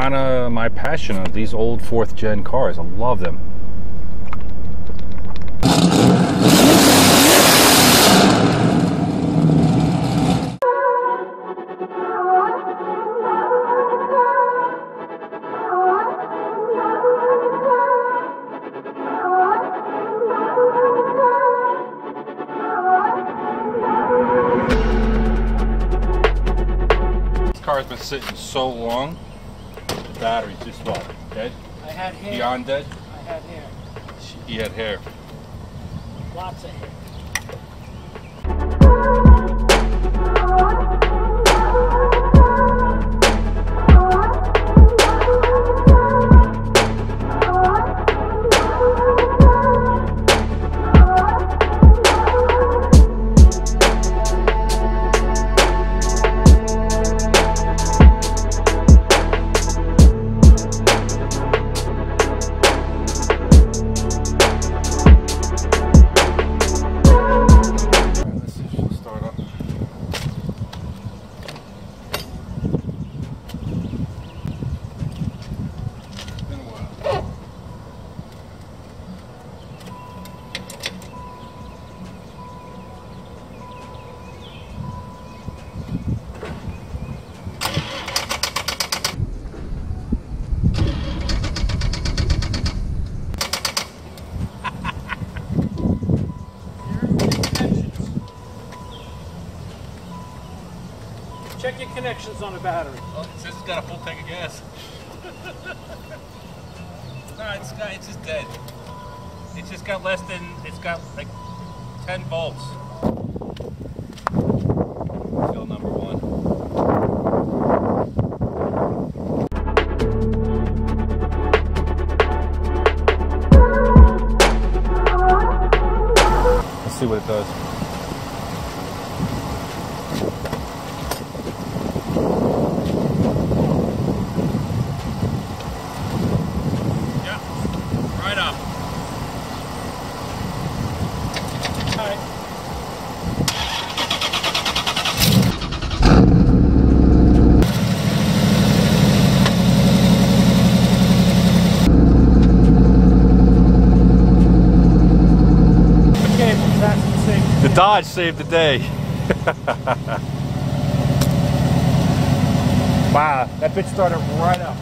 kind of my passion of these old 4th gen cars. I love them. This car has been sitting so long. The battery's just what? Dead? I had hair. Beyond dead? I had hair. He had hair. Lots of hair. Check your connections on the battery. Oh, it says it's got a full tank of gas. No, it's just dead. It's just got less than, it's got like 10 volts. Fill number 1. Let's see what it does. The Dodge saved the day. Wow, that bitch started right up.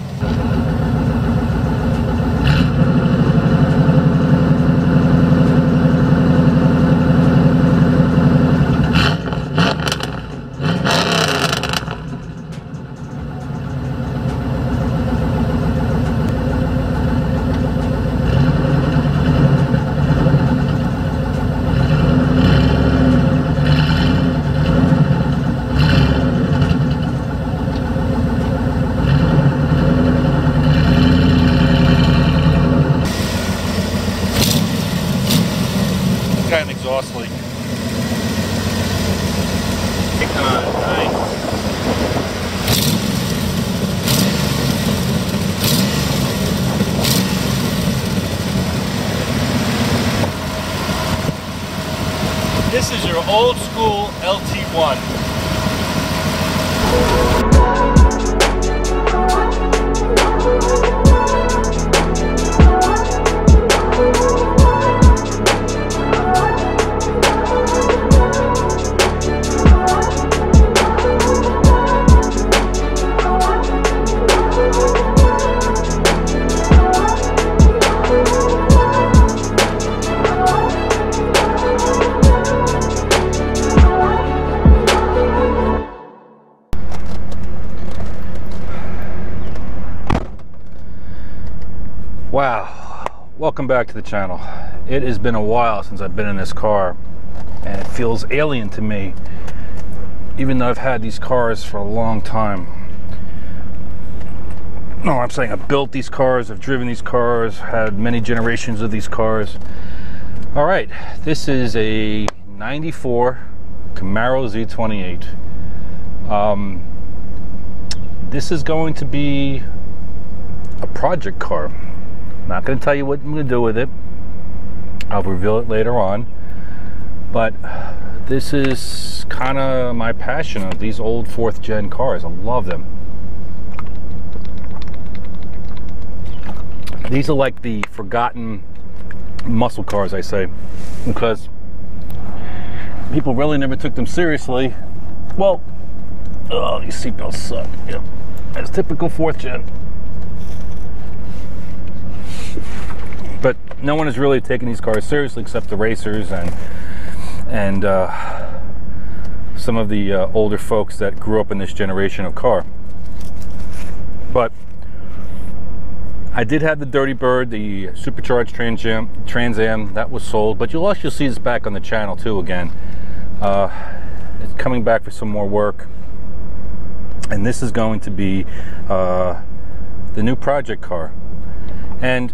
Got an exhaust leak. Nice. This is your old school LT1. Wow, welcome back to the channel. It has been a while since I've been in this car and it feels alien to me, even though I've had these cars for a long time. No, I'm saying I've built these cars, I've driven these cars, had many generations of these cars. All right, this is a 94 Camaro Z28. This is going to be a project car. I'm not going to tell you what I'm going to do with it. I'll reveal it later on. But this is kind of my passion of these old 4th gen cars. I love them. These are like the forgotten muscle cars, I say, because people really never took them seriously. Well, oh, these seatbelts suck. Yep, that's typical 4th gen. But no one is really taking these cars seriously except the racers and some of the older folks that grew up in this generation of car. But I did have the Dirty Bird, the supercharged Trans Am that was sold, but you'll also see this back on the channel too again. It's coming back for some more work, and this is going to be the new project car. And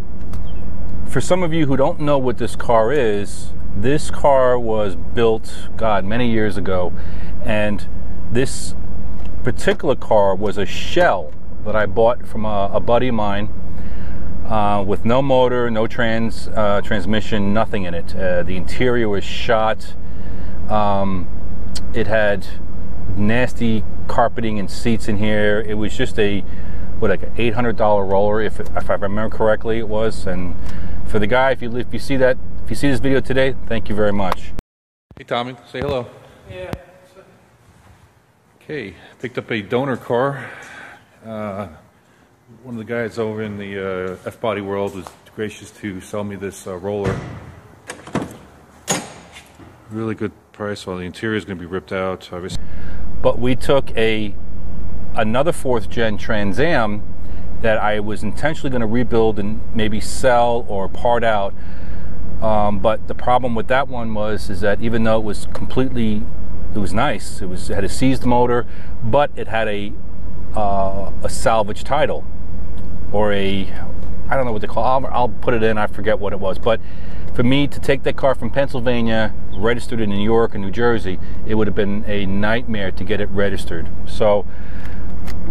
for some of you who don't know what this car is, this car was built, God, many years ago, and this particular car was a shell that I bought from a buddy of mine with no motor, no transmission, nothing in it. The interior was shot. It had nasty carpeting and seats in here. It was just like an $800 roller, if I remember correctly, it was. And for the guy, if you see this video today, thank you very much. Hey Tommy, say hello. Yeah. Okay, picked up a donor car. One of the guys over in the fbody world was gracious to sell me this roller. Really good price. Well, the interior is going to be ripped out, obviously. But we took another 4th gen Trans Am that I was intentionally going to rebuild and maybe sell or part out. But the problem with that one is that even though it was nice, it had a seized motor, but it had a salvage title, or I don't know what they call it. I'll put it in, I forget what it was. But for me to take that car from Pennsylvania, registered in New York and New Jersey, it would have been a nightmare to get it registered. So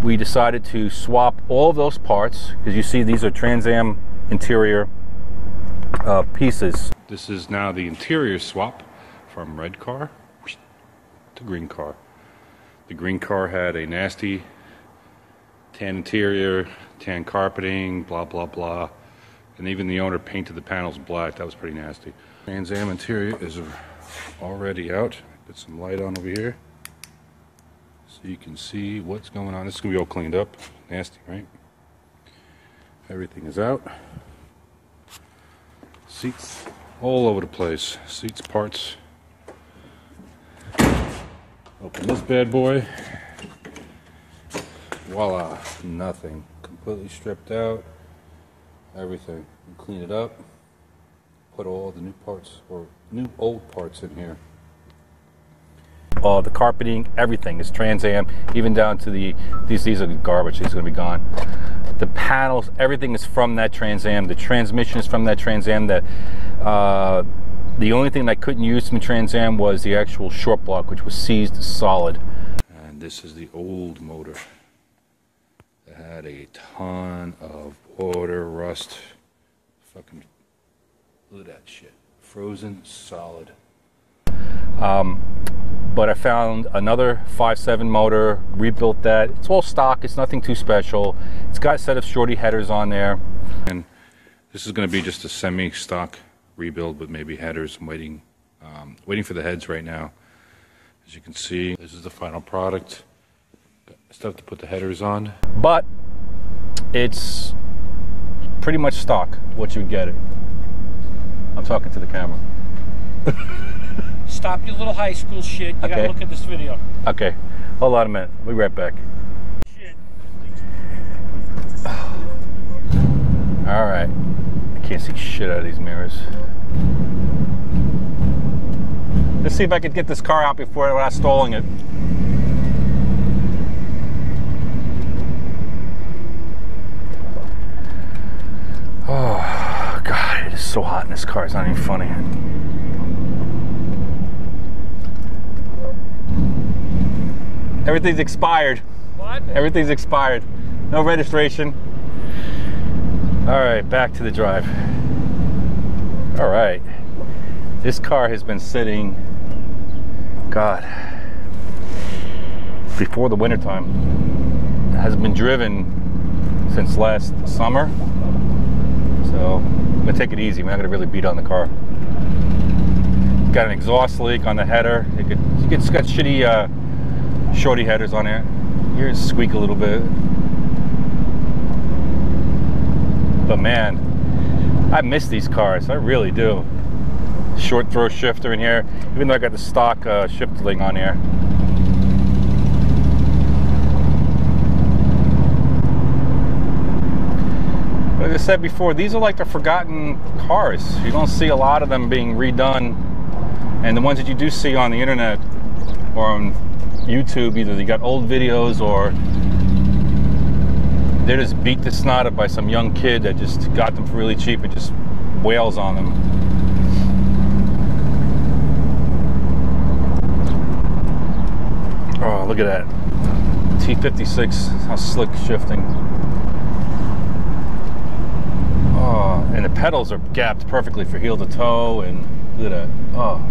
we decided to swap all of those parts, because you see these are Trans Am interior pieces. This is now the interior swap from red car to green car. The green car had a nasty tan interior, tan carpeting, blah blah blah, and even the owner painted the panels black. That was pretty nasty. Trans Am interior is already out. Put some light on over here so you can see what's going on. This is gonna be all cleaned up. Nasty, right? Everything is out. Seats all over the place. Seats, parts. Open this bad boy. Voila, nothing. Completely stripped out. Everything. Clean it up. Put all the new parts, or new old parts, in here. The carpeting, everything is Trans Am, even down to these are garbage. These are going to be gone. The panels, everything is from that Trans Am. The transmission is from that Trans Am. The only thing that I couldn't use from the Trans Am was the actual short block, which was seized solid. And this is the old motor. It had a ton of water, rust. Fucking look at that shit. Frozen solid. But I found another 5.7 motor, rebuilt that. It's all stock, it's nothing too special. It's got a set of shorty headers on there. And this is going to be just a semi-stock rebuild with maybe headers. I'm waiting for the heads right now. As you can see, this is the final product. Got stuff to put the headers on. But it's pretty much stock, what you would get it. I'm talking to the camera. Stop your little high school shit. You gotta look at this video. Okay, hold on a minute. We'll be right back. Shit. All right. I can't see shit out of these mirrors. Let's see if I could get this car out without stalling it. Oh, God, it is so hot in this car. It's not even funny. Everything's expired. What? Everything's expired. No registration. All right, back to the drive. All right. This car has been sitting, God, before the wintertime. It hasn't been driven since last summer. So I'm gonna take it easy. We're not gonna really beat on the car. Got an exhaust leak on the header. It's got shitty shorty headers on there. You hear it squeak a little bit. But man, I miss these cars. I really do. Short throw shifter in here, even though I got the stock shifting on here. Like I said before, these are like the forgotten cars. You don't see a lot of them being redone, and the ones that you do see on the internet or on YouTube, either you got old videos or they're just beat the snot up by some young kid that just got them for really cheap and just wails on them. Oh, look at that. T56, how slick shifting. Oh, and the pedals are gapped perfectly for heel to toe, and look at that. Oh.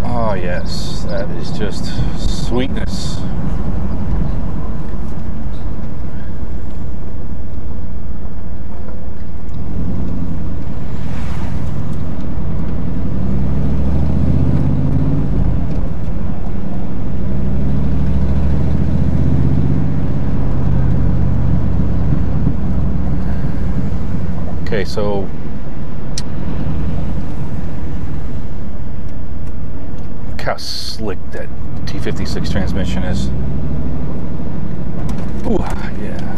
Oh yes, that is just sweetness. Okay, so look how slick that T56 transmission is. Ooh, yeah.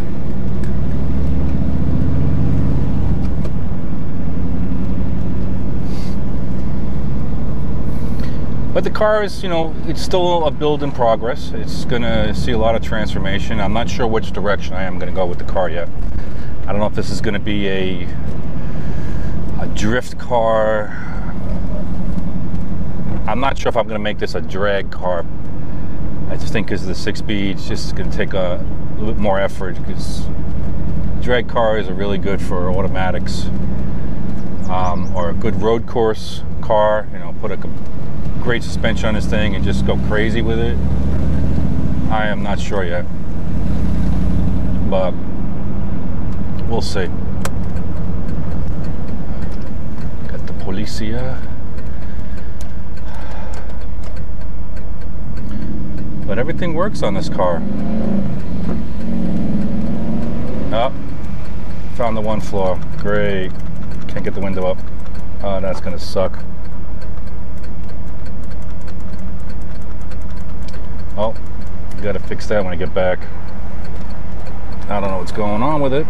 But the car is, you know, it's still a build in progress. It's gonna see a lot of transformation. I'm not sure which direction I am gonna go with the car yet. I don't know if this is gonna be a drift car. I'm not sure if I'm going to make this a drag car. I just think because of the 6-speed, it's just going to take a little bit more effort, because drag cars are really good for automatics, or a good road course car. You know, put a great suspension on this thing and just go crazy with it. I am not sure yet, but we'll see. Policia. But everything works on this car. Oh, found the one flaw. Great. Can't get the window up. Oh, that's gonna suck. Oh, gotta fix that when I get back. I don't know what's going on with it.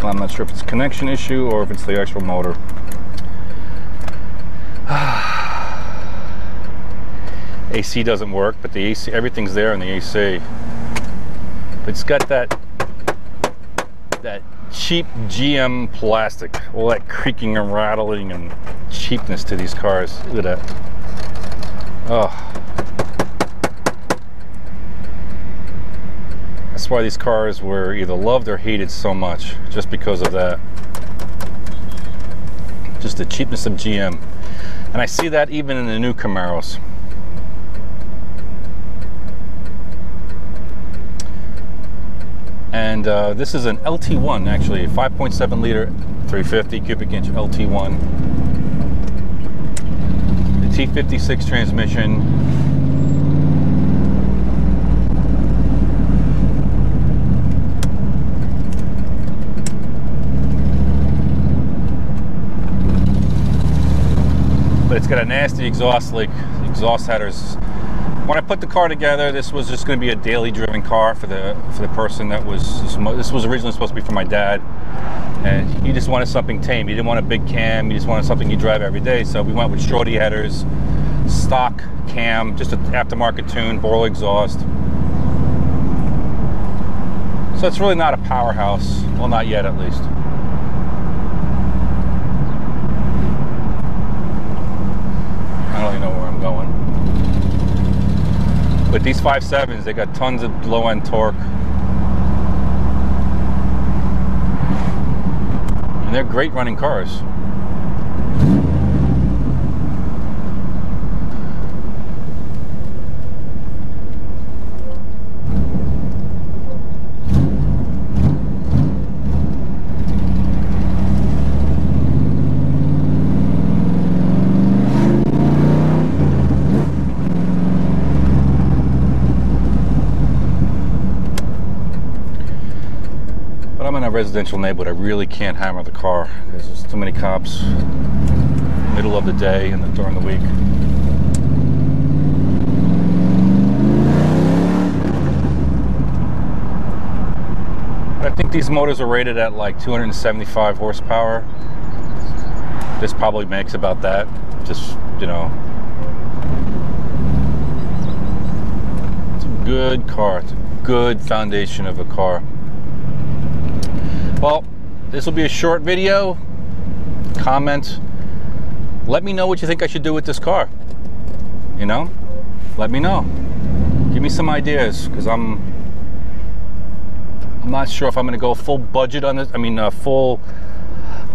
I'm not sure if it's a connection issue or if it's the actual motor. AC doesn't work, but the AC, everything's there in the AC. But it's got that cheap GM plastic, all that creaking and rattling and cheapness to these cars. Look at that. Oh. That's why these cars were either loved or hated so much, just because of that. Just the cheapness of GM. And I see that even in the new Camaros. And this is an LT1, actually, 5.7 liter, 350 cubic inch LT1. The T56 transmission. But it's got a nasty exhaust leak. The exhaust headers. When I put the car together, this was just going to be a daily driven car for the person that was. This was originally supposed to be for my dad, and he just wanted something tame. He didn't want a big cam. He just wanted something you drive every day. So we went with shorty headers, stock cam, just an aftermarket tune, Borla exhaust. So it's really not a powerhouse. Well, not yet, at least. I don't even know where I'm going. But these 5.7s, they got tons of low-end torque. And they're great running cars. I'm in a residential neighborhood. I really can't hammer the car. There's just too many cops. Middle of the day and during the week. But I think these motors are rated at like 275 horsepower. This probably makes about that. Just, you know. It's a good car. It's a good foundation of a car. Well, this will be a short video. Comment. Let me know what you think I should do with this car. You know? Let me know. Give me some ideas, because I'm not sure if I'm going to go full budget on this. I mean, full,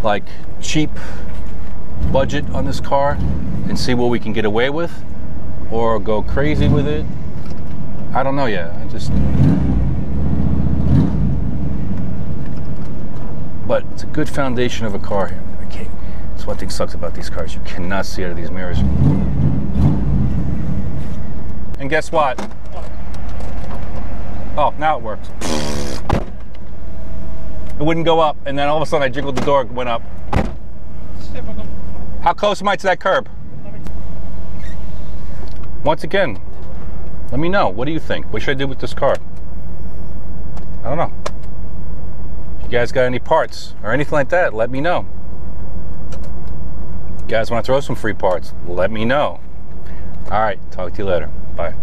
like, cheap budget on this car and see what we can get away with, or go crazy with it. I don't know yet. But it's a good foundation of a car here. Okay, that's one thing sucks about these cars. You cannot see out of these mirrors. And guess what? Oh, now it works. It wouldn't go up, and then all of a sudden I jiggled the door, it went up. How close am I to that curb? Once again, let me know. What do you think? What should I do with this car? I don't know. If you guys got any parts or anything like that, let me know. You guys want to throw some free parts? Let me know. All right, talk to you later. Bye.